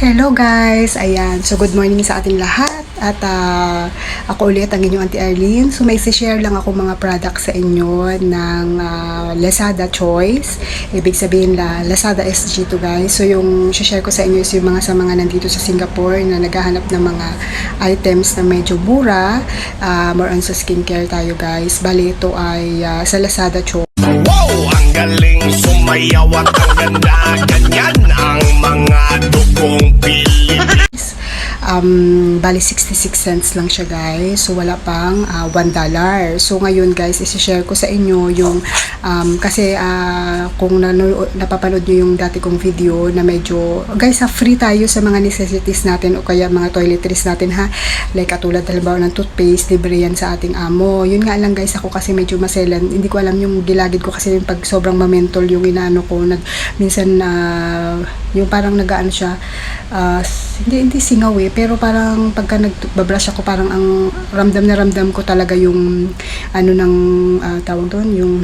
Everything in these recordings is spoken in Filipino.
Hello guys! Ayan, so good morning sa ating lahat at ako ulit ang inyong Auntie Arlene. So may share lang ako mga products sa inyo ng Lazada Choice. Ibig sabihin Lazada SG to guys. So yung share ko sa inyo is yung mga sa mga nandito sa Singapore na naghahanap ng mga items na medyo mura. More on sa skincare tayo guys. Bali ito ay sa Lazada Choice. Wow! Ang galing sumayaw at ang ganda. Ganyan ang mga dugong Pilipinas. Bali 66 cents lang siya guys. So wala pang $1. So ngayon guys, isi-share ko sa inyo yung kasi kung napapanood nyo yung dati kong video na medyo guys, free tayo sa mga necessities natin o kaya mga toiletries natin ha. Like katulad halimbawa ng toothpaste, libre yan sa ating amo. Yun nga lang guys, ako kasi medyo maselan. Hindi ko alam yung gilagid ko kasi yung pag sobrang mamentol yung inaano ko. Minsan yung parang nagaano siya, hindi singaw pero parang pagka nagbabrush ako parang ang ramdam ko talaga yung ano ng tawag doon, yung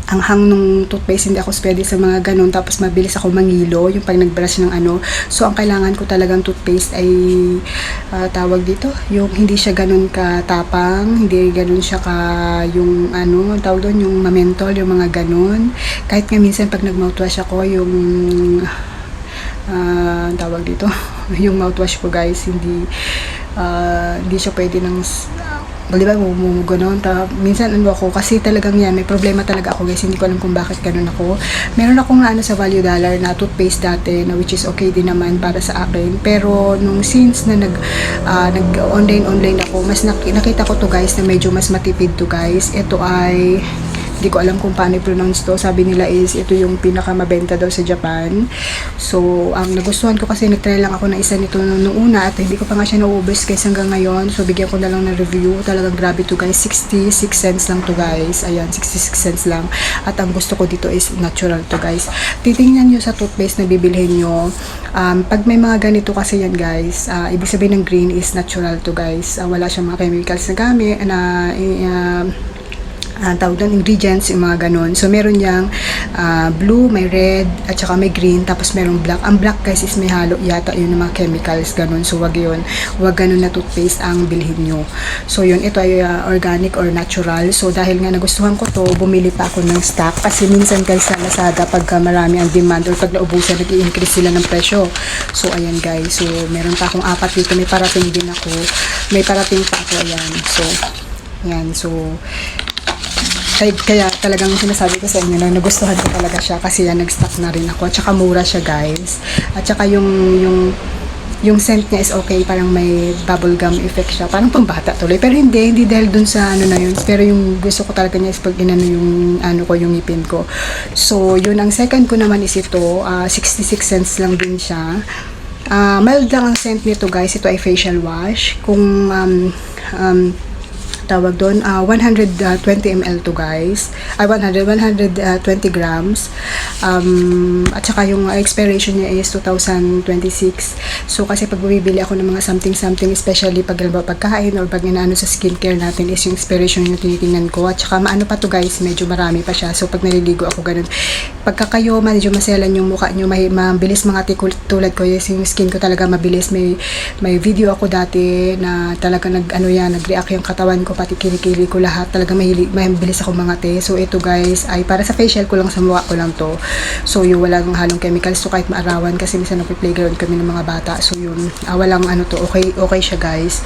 anghang nung toothpaste. Hindi ako pwede sa mga ganun, tapos mabilis ako mangilo yung pag nagbrush ng ano. So ang kailangan ko talagang toothpaste ay tawag dito, yung hindi siya ganun katapang, hindi ganun siya ka yung ano tawag doon, yung mamentol, yung mga ganun. Kahit nga minsan pag nag-mouthwash ako, yung tawag dito yung mouthwash ko guys, hindi siya pwede ng di ba gano'n. Minsan ano ako kasi talagang yan, may problema talaga ako guys, hindi ko alam kung bakit ganun ako. Meron akong ano sa Value Dollar na toothpaste dati na which is okay din naman para sa akin, pero nung since na nag online ako, mas nakita ko to guys na medyo mas matipid to guys. Ito ay hindi ko alam kung paano i-pronounce to. Sabi nila is ito yung pinakamabenta daw sa Japan. So, ang nagustuhan ko kasi nagtry lang ako ng isa nito noong una at hindi ko pa nga siya nauubos guys hanggang ngayon. So, bigyan ko na lang ng review. Talagang grabe to guys. 66 cents lang to guys. Ayan, 66 cents lang. At ang gusto ko dito is natural to guys. Titingnan nyo sa toothpaste na bibilhin nyo. Pag may mga ganito kasi yan guys, ibig sabihin ng green is natural to guys. Wala siyang mga chemicals na gamit na tawag doon, ingredients, yung mga ganun. So, meron niyang blue, may red, at saka may green, tapos merong black. Ang black guys is may halo yata yun ng mga chemicals, ganun. So, wag yun. Wag ganun na toothpaste ang bilhin nyo. So, yun, ito ay organic or natural. So, dahil nga nagustuhan ko to, bumili pa ako ng stock. Kasi minsan guys sa Lazada, pagka marami ang demand or pag naubusan, nag-i-increase sila ng presyo. So, ayan guys. So, meron pa akong 4 dito. May parating din ako. May parating pa ako, ayan. So, ayan. So, kaya talagang sinasabi ko sa inyo na nagustuhan ko talaga siya kasi yan, nag-stock na rin ako at saka mura siya guys, at saka yung scent niya is okay, parang may bubble gum effect siya, parang pambata tuloy, pero hindi dahil dun sa ano na yun, pero yung gusto ko talaga niya is pag inano yung ano ko, yung ngipin ko. So yun, ang second ko naman is ito, 66 cents lang din siya. Mild lang ang scent nito guys. Ito ay facial wash. Kung tawag doon, 120 ml to guys, 120 grams, at saka yung expiration niya is 2026. So kasi pag bumibili ako ng mga something, especially pag pagkain or pag inaano sa skincare natin, is yung expiration yung tinitingnan ko. At saka maano pa to guys, medyo marami pa siya. So pag naliligo ako ganun, pagka kayo medyo maselan yung mukha nyo, mabilis mga tulad ko, yes, yung skin ko talaga mabilis. May video ako dati na talaga nag-react yung katawan ko, pati kilikili ko lahat, talaga mabilis ako mangate. So ito guys ay para sa facial ko lang, sa mukha ko lang to. So yung walang halong chemicals, so kahit maarawan kasi minsan nagpe-playground kami ng mga bata. So yun, walang ano to, okay siya guys.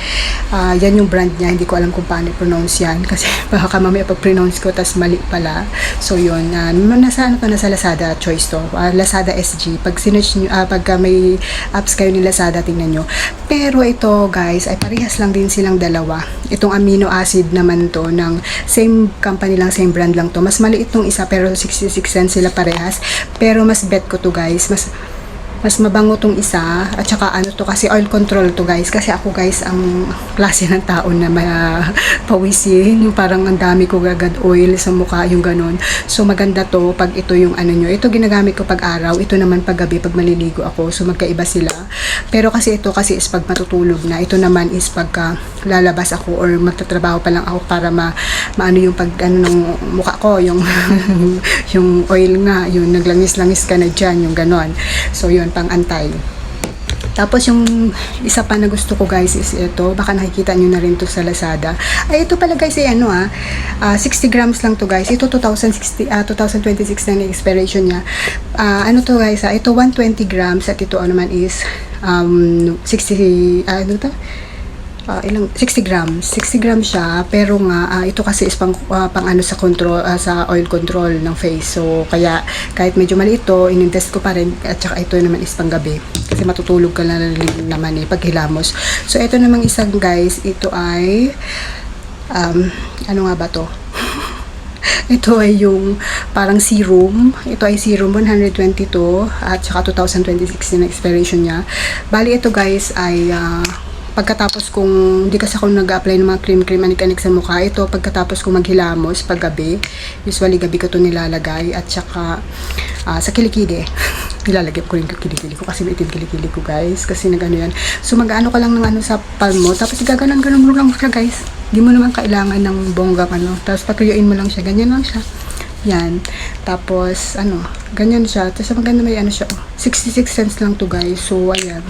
Yan yung brand niya, hindi ko alam kung paano i-pronounce yan kasi baka mamaya pag-pronounce ko tas mali pala. So yun, nasa Lazada Choice to, Lazada SG. Pag sinearch nyo, pagka may apps kayo ni Lazada, tingnan nyo. Pero ito guys ay parehas lang din silang dalawa. Itong amino acid naman to, ng same company lang, same brand lang to. Mas maliit tong isa pero 66 cents sila parehas. Pero mas bet ko to guys, mas mabango tong isa. At saka ano to kasi oil control to guys, kasi ako guys ang klase ng tao na pawisin, yung parang ang dami ko agad oil sa mukha, yung ganun. So maganda to pag ito yung ano nyo, ito ginagamit ko pag araw, ito naman pag gabi pag maliligo ako. So magkaiba sila. Pero kasi ito kasi is pag matutulog na, ito naman is pagka lalabas ako or magtatrabaho pa lang ako para maano yung pag ano ng mukha ko, yung yung oil nga, yung naglangis-langis ka na dyan, yung ganon. So yun, pang antay. Tapos yung isa pa na gusto ko guys is ito, baka nakikita nyo na rin to sa Lazada. Ay ito pala guys ay 60 grams lang to guys. Ito 2026 na yung expiration niya. Ano to guys, ito 120 grams at ito naman is 60 grams. 60 grams siya, pero nga ito kasi is pang ano sa control, sa oil control ng face. So kaya kahit medyo mali ito, in-test ko pa rin, at saka ito naman is panggabi. Kasi matutulog ka na naman pag hilamos. So ito namang isang guys, ito ay ano nga ba to? Ito ay yung parang serum. Ito ay serum 122 at saka 2026 na expiration niya. Bali ito guys ay pagkatapos kung hindi kasi ako nag-apply ng mga cream anik-anik sa mukha, ito pagkatapos kong maghilamos pag gabi, usually gabi ko to nilalagay, at saka sa kilikili nilalagay ko rin kilikili ko kasi may itim kilikili ko guys, kasi nagano yan. So mag-ano ka lang ng sa palm mo, tapos gaganon mo lang siya guys, di mo naman kailangan ng bonggang tapos patuyuin mo lang siya, ganyan lang siya. Yan. Tapos, ganyan siya. Tapos, maganda may siya. 66 cents lang to guys. So, ayan.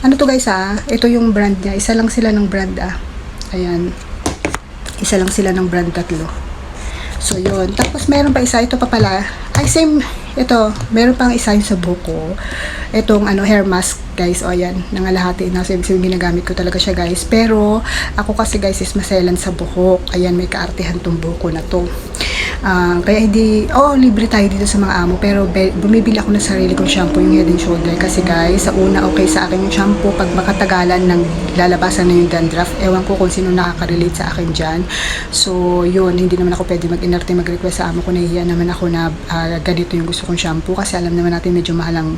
Ano to guys ito yung brand niya. Isa lang sila ng brand Ayan. Isa lang sila ng brand, tatlo. So, yun. Tapos, meron pa isa. Ito pa pala. Ay, same. Ito. Meron pang isa yung sa buko. Itong hair mask guys. O, ayan. Nangalahati na. So, ginagamit ko talaga siya guys. Pero, ako kasi guys is maselan sa buhok. Ayan, may kaartihan tong buko na to. Kaya hindi, libre tayo dito sa mga amo, pero bumibili ako ng sarili kong shampoo, yung Head and Shoulder, kasi guys, sa una okay sa akin yung shampoo, pag makatagalan ng lalabasan na yung dandruff, ewan ko kung sino nakaka-relate sa akin dyan. So yun, hindi naman ako pwede mag-inerte, mag-request sa amo ko, nahihiya naman ako na ganito yung gusto kong shampoo, kasi alam naman natin medyo mahal ang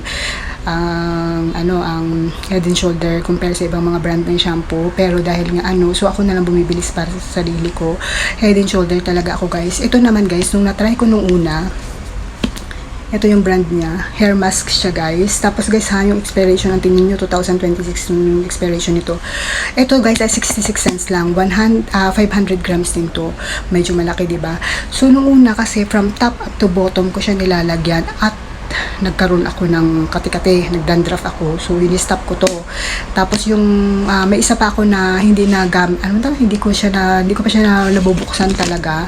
Head and Shoulder compare sa ibang mga brand ng shampoo, pero dahil nga so ako na lang bumibilis para sa sarili ko, Head and Shoulder talaga ako guys. Ito naman guys, nung na-try ko nung una, ito yung brand niya, hair mask siya guys. Tapos guys yung expiration ng tingin nyo 2026 yung expiration nito. Ito guys ay 66 cents lang, 500 grams din to, medyo malaki diba? So nung una kasi from top up to bottom ko siya nilalagyan, at nagkaroon ako ng kati-kati, nagdandruff ako, so ini-stop ko to. Tapos yung may isa pa ako na hindi hindi ko pa siya nabubuksan talaga.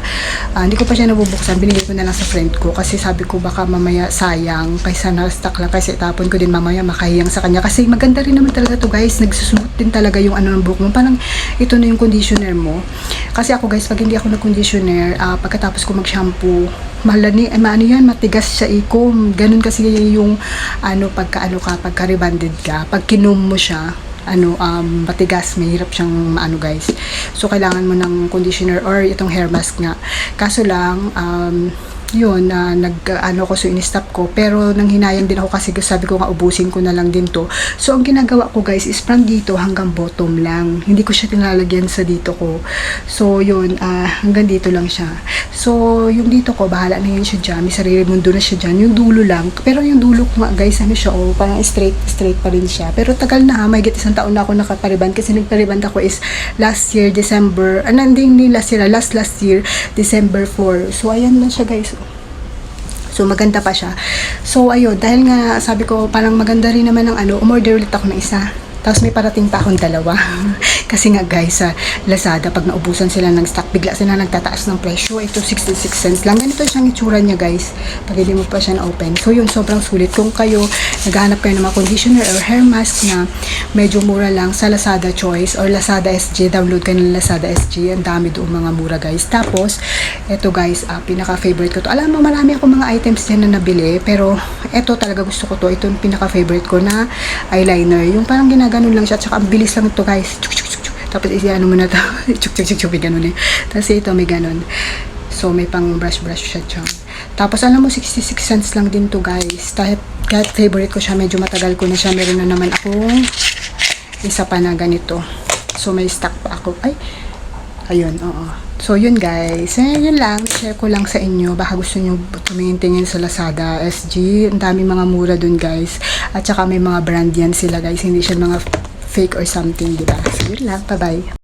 Hindi ko pa siya nabubuksan, binigay ko na lang sa friend ko kasi sabi ko baka mamaya sayang, kaysa na-stuck lang, kasi itapon ko din mamaya, makahiyang sa kanya, kasi maganda rin naman talaga to guys, nagsusmooth din talaga yung ng buhok mo, parang ito na yung conditioner mo. Kasi ako guys, pag hindi ako nag-conditioner, pagkatapos ko mag-shampoo, matigas siya ganun kasi yung pagka rebonded ka, pag kinum mo siya, matigas, mahirap siyang guys. So kailangan mo ng conditioner or itong hair mask nga. Kaso lang yun, ko, so in-stop ko, pero nang hinayang din ako kasi sabi ko nga ubusin ko na lang din to. So ang ginagawa ko guys is from dito hanggang bottom lang, hindi ko siya tinalagyan sa dito ko. So yun, hanggang dito lang siya. So yung dito ko, bahala na yun siya dyan, may sarili mundo na siya dyan, yung dulo lang. Pero yung dulo ko nga guys, siya parang straight pa rin siya. Pero tagal na, may isang taon na ako nakapariban, kasi nagpariban ako is last year December, last year December 4. So ayan na siya guys. So maganda pa siya. So ayun, dahil nga sabi ko parang maganda rin naman ng umorder ulit ako ng isa. Tapos may parating pa akong dalawa. Kasi nga guys, sa Lazada, pag naubusan sila ng stock, bigla sila nagtataas ng presyo. Ito 66 cents lang. Ganito siyang itsura niya guys, pag hindi mo pa siya na-open. So yun, sobrang sulit. Kung kayo, naghahanap kayo ng mga conditioner or hair mask na medyo mura lang sa Lazada Choice or Lazada SG, download kayo ng Lazada SG. Ang dami doon mga mura guys. Tapos, eto guys, pinaka-favorite ko to. Alam mo, marami akong mga items dyan na nabili, pero eto talaga gusto ko to. Ito yung pinaka-favorite ko na eyeliner. Yung parang ganun lang siya, tsaka ang bilis lang ito guys. Tapos mo na ito. May ganun eh. Tapos ito may ganun. So may pang brush siya dyan. Tapos alam mo, 66 cents lang din to guys. Kahit favorite ko siya, medyo matagal ko na siya. Meron na naman akong isa pa na ganito. So may stock pa ako. Ayun, oo. So yun guys, yun lang, share ko lang sa inyo, baka gusto nyo tumingin-tingin sa Lazada SG, ang dami mga mura dun guys, at saka may mga brand yan sila guys, hindi siya mga fake or something, diba? So yun lang, bye bye.